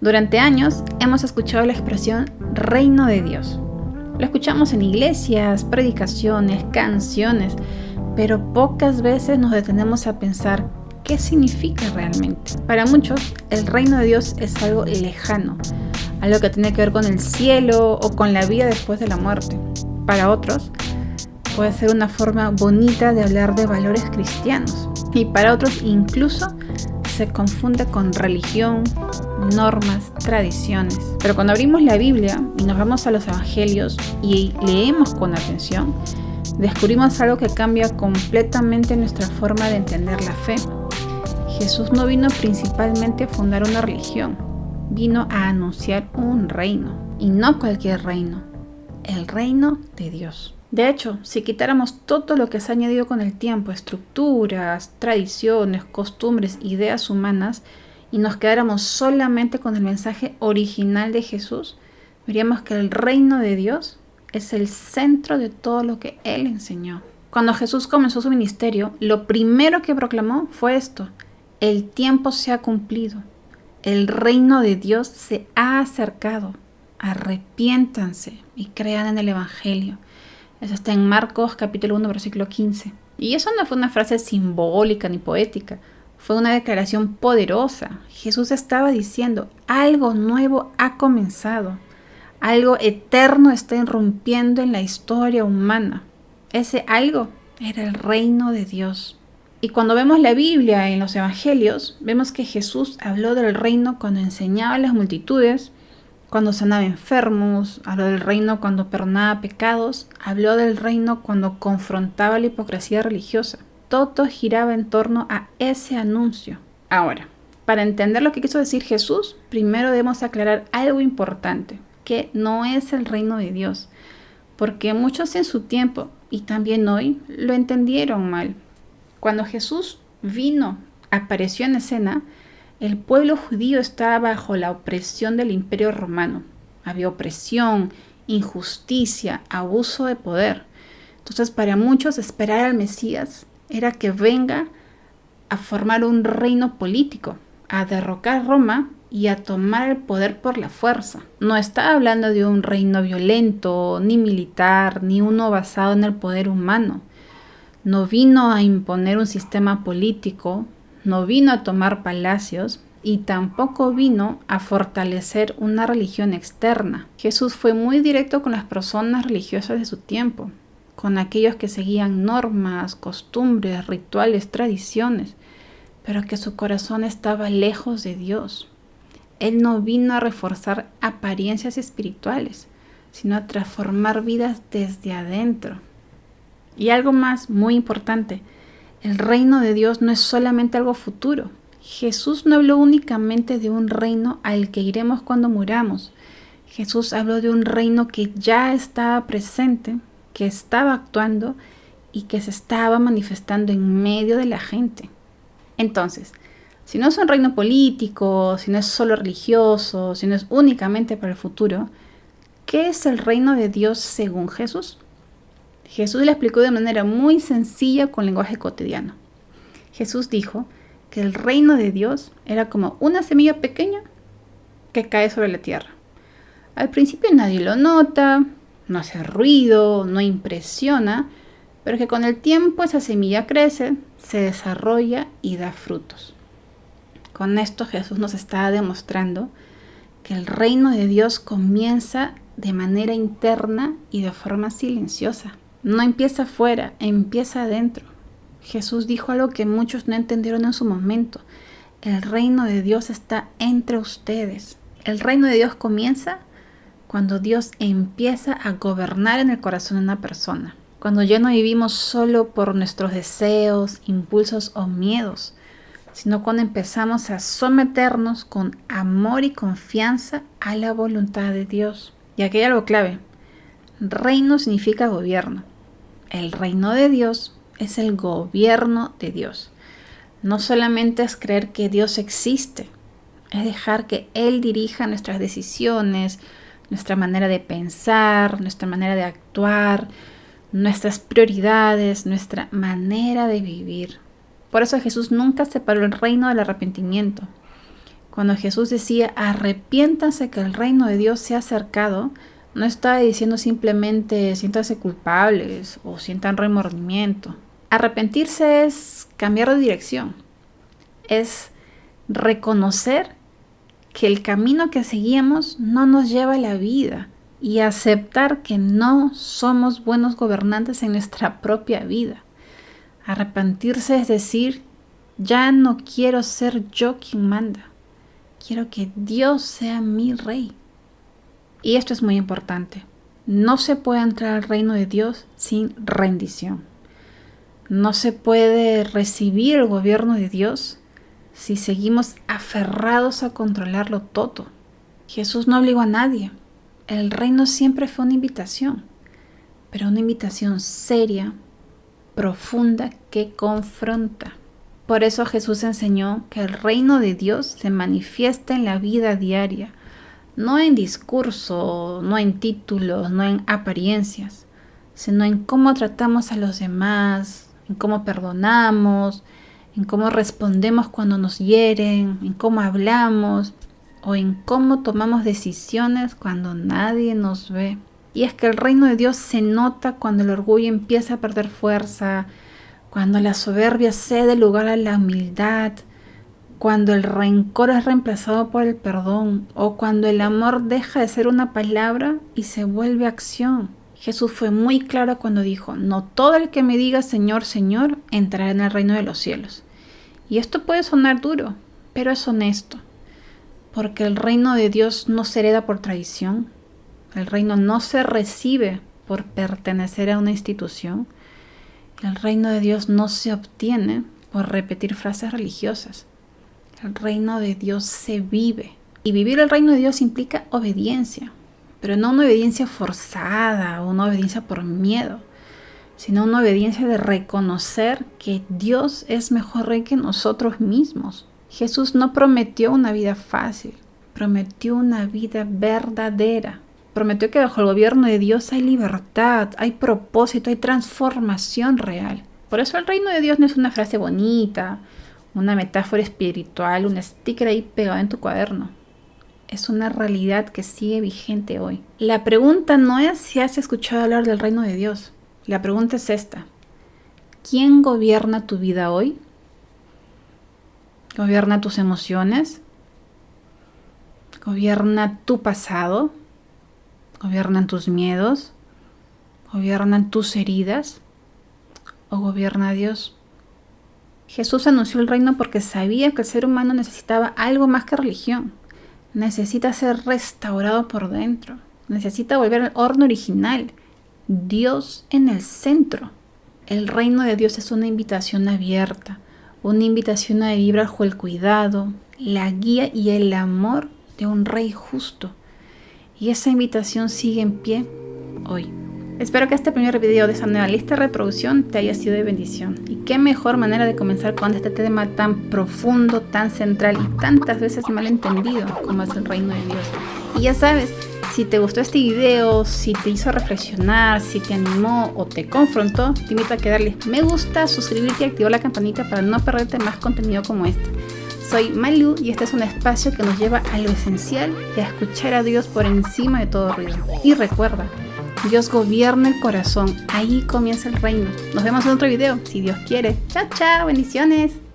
Durante años hemos escuchado la expresión reino de Dios. Lo escuchamos en iglesias, predicaciones, canciones, pero pocas veces nos detenemos a pensar qué significa realmente. Para muchos, el reino de Dios es algo lejano, algo que tiene que ver con el cielo o con la vida después de la muerte. Para otros, puede ser una forma bonita de hablar de valores cristianos, y para otros incluso se confunde con religión, normas, tradiciones. Pero cuando abrimos la Biblia y nos vamos a los evangelios y leemos con atención, descubrimos algo que cambia completamente nuestra forma de entender la fe. Jesús no vino principalmente a fundar una religión, vino a anunciar un reino, y no cualquier reino, el reino de Dios. De hecho, si quitáramos todo lo que se ha añadido con el tiempo, estructuras, tradiciones, costumbres, ideas humanas, y nos quedáramos solamente con el mensaje original de Jesús, veríamos que el reino de Dios es el centro de todo lo que Él enseñó. Cuando Jesús comenzó su ministerio, lo primero que proclamó fue esto: el tiempo se ha cumplido, el reino de Dios se ha acercado, arrepiéntanse y crean en el Evangelio. Eso está en Marcos capítulo 1, versículo 15. Y eso no fue una frase simbólica ni poética, fue una declaración poderosa. Jesús estaba diciendo, algo nuevo ha comenzado, algo eterno está irrumpiendo en la historia humana. Ese algo era el reino de Dios. Y cuando vemos la Biblia en los evangelios, vemos que Jesús habló del reino cuando enseñaba a las multitudes, cuando sanaba enfermos, habló del reino cuando perdonaba pecados, habló del reino cuando confrontaba la hipocresía religiosa. Todo giraba en torno a ese anuncio. Ahora, para entender lo que quiso decir Jesús, primero debemos aclarar algo importante, que no es el reino de Dios, porque muchos en su tiempo, y también hoy, lo entendieron mal. Cuando Jesús apareció en escena, el pueblo judío estaba bajo la opresión del Imperio Romano. Había opresión, injusticia, abuso de poder. Entonces, para muchos, esperar al Mesías era que venga a formar un reino político, a derrocar Roma y a tomar el poder por la fuerza. No estaba hablando de un reino violento, ni militar, ni uno basado en el poder humano. No vino a imponer un sistema político, no vino a tomar palacios y tampoco vino a fortalecer una religión externa. Jesús fue muy directo con las personas religiosas de su tiempo, con aquellos que seguían normas, costumbres, rituales, tradiciones, pero que su corazón estaba lejos de Dios. Él no vino a reforzar apariencias espirituales, sino a transformar vidas desde adentro. Y algo más muy importante, el reino de Dios no es solamente algo futuro. Jesús no habló únicamente de un reino al que iremos cuando muramos. Jesús habló de un reino que ya estaba presente, que estaba actuando y que se estaba manifestando en medio de la gente. Entonces, si no es un reino político, si no es solo religioso, si no es únicamente para el futuro, ¿qué es el reino de Dios según Jesús? Jesús le explicó de manera muy sencilla con lenguaje cotidiano. Jesús dijo que el reino de Dios era como una semilla pequeña que cae sobre la tierra. Al principio nadie lo nota, no hace ruido, no impresiona, pero que con el tiempo esa semilla crece, se desarrolla y da frutos. Con esto Jesús nos está demostrando que el reino de Dios comienza de manera interna y de forma silenciosa. No empieza afuera, empieza adentro. Jesús dijo algo que muchos no entendieron en su momento. El reino de Dios está entre ustedes. El reino de Dios comienza cuando Dios empieza a gobernar en el corazón de una persona. Cuando ya no vivimos solo por nuestros deseos, impulsos o miedos, sino cuando empezamos a someternos con amor y confianza a la voluntad de Dios. Y aquí hay algo clave. Reino significa gobierno. El reino de Dios es el gobierno de Dios. No solamente es creer que Dios existe, es dejar que Él dirija nuestras decisiones, nuestra manera de pensar, nuestra manera de actuar, nuestras prioridades, nuestra manera de vivir. Por eso Jesús nunca separó el reino del arrepentimiento. Cuando Jesús decía, arrepiéntanse que el reino de Dios se ha acercado, no estaba diciendo simplemente siéntanse culpables o sientan remordimiento. Arrepentirse es cambiar de dirección, es reconocer que el camino que seguíamos no nos lleva a la vida y aceptar que no somos buenos gobernantes en nuestra propia vida. Arrepentirse es decir, ya no quiero ser yo quien manda, quiero que Dios sea mi rey. Y esto es muy importante, no se puede entrar al reino de Dios sin rendición. No se puede recibir el gobierno de Dios si seguimos aferrados a controlarlo todo. Jesús no obligó a nadie. El reino siempre fue una invitación, pero una invitación seria, profunda, que confronta. Por eso Jesús enseñó que el reino de Dios se manifiesta en la vida diaria, no en discurso, no en títulos, no en apariencias, sino en cómo tratamos a los demás, en cómo perdonamos, en cómo respondemos cuando nos hieren, en cómo hablamos o en cómo tomamos decisiones cuando nadie nos ve. Y es que el reino de Dios se nota cuando el orgullo empieza a perder fuerza, cuando la soberbia cede lugar a la humildad, cuando el rencor es reemplazado por el perdón o cuando el amor deja de ser una palabra y se vuelve acción. Jesús fue muy claro cuando dijo, no todo el que me diga Señor, Señor, entrará en el reino de los cielos. Y esto puede sonar duro, pero es honesto, porque el reino de Dios no se hereda por tradición, el reino no se recibe por pertenecer a una institución, el reino de Dios no se obtiene por repetir frases religiosas, el reino de Dios se vive. Y vivir el reino de Dios implica obediencia. Pero no una obediencia forzada o una obediencia por miedo, sino una obediencia de reconocer que Dios es mejor rey que nosotros mismos. Jesús no prometió una vida fácil, prometió una vida verdadera. Prometió que bajo el gobierno de Dios hay libertad, hay propósito, hay transformación real. Por eso el reino de Dios no es una frase bonita, una metáfora espiritual, un sticker ahí pegado en tu cuaderno. Es una realidad que sigue vigente hoy. La pregunta no es si has escuchado hablar del reino de Dios. La pregunta es esta. ¿Quién gobierna tu vida hoy? ¿Gobierna tus emociones? ¿Gobierna tu pasado? ¿Gobiernan tus miedos? ¿Gobiernan tus heridas? ¿O gobierna Dios? Jesús anunció el reino porque sabía que el ser humano necesitaba algo más que religión. Necesita ser restaurado por dentro. Necesita volver al horno original. Dios en el centro. El reino de Dios es una invitación abierta. Una invitación a vivir bajo el cuidado, la guía y el amor de un rey justo. Y esa invitación sigue en pie hoy. Espero que este primer video de esta nueva lista de reproducción te haya sido de bendición. Y qué mejor manera de comenzar con este tema tan profundo, tan central y tantas veces malentendido como es el reino de Dios. Y ya sabes, si te gustó este video, si te hizo reflexionar, si te animó o te confrontó, te invito a que darle me gusta, suscribirte y activar la campanita para no perderte más contenido como este. Soy Malu y este es un espacio que nos lleva a lo esencial y a escuchar a Dios por encima de todo ruido. Y recuerda, Dios gobierna el corazón, ahí comienza el reino. Nos vemos en otro video, si Dios quiere. Chao, chao, bendiciones.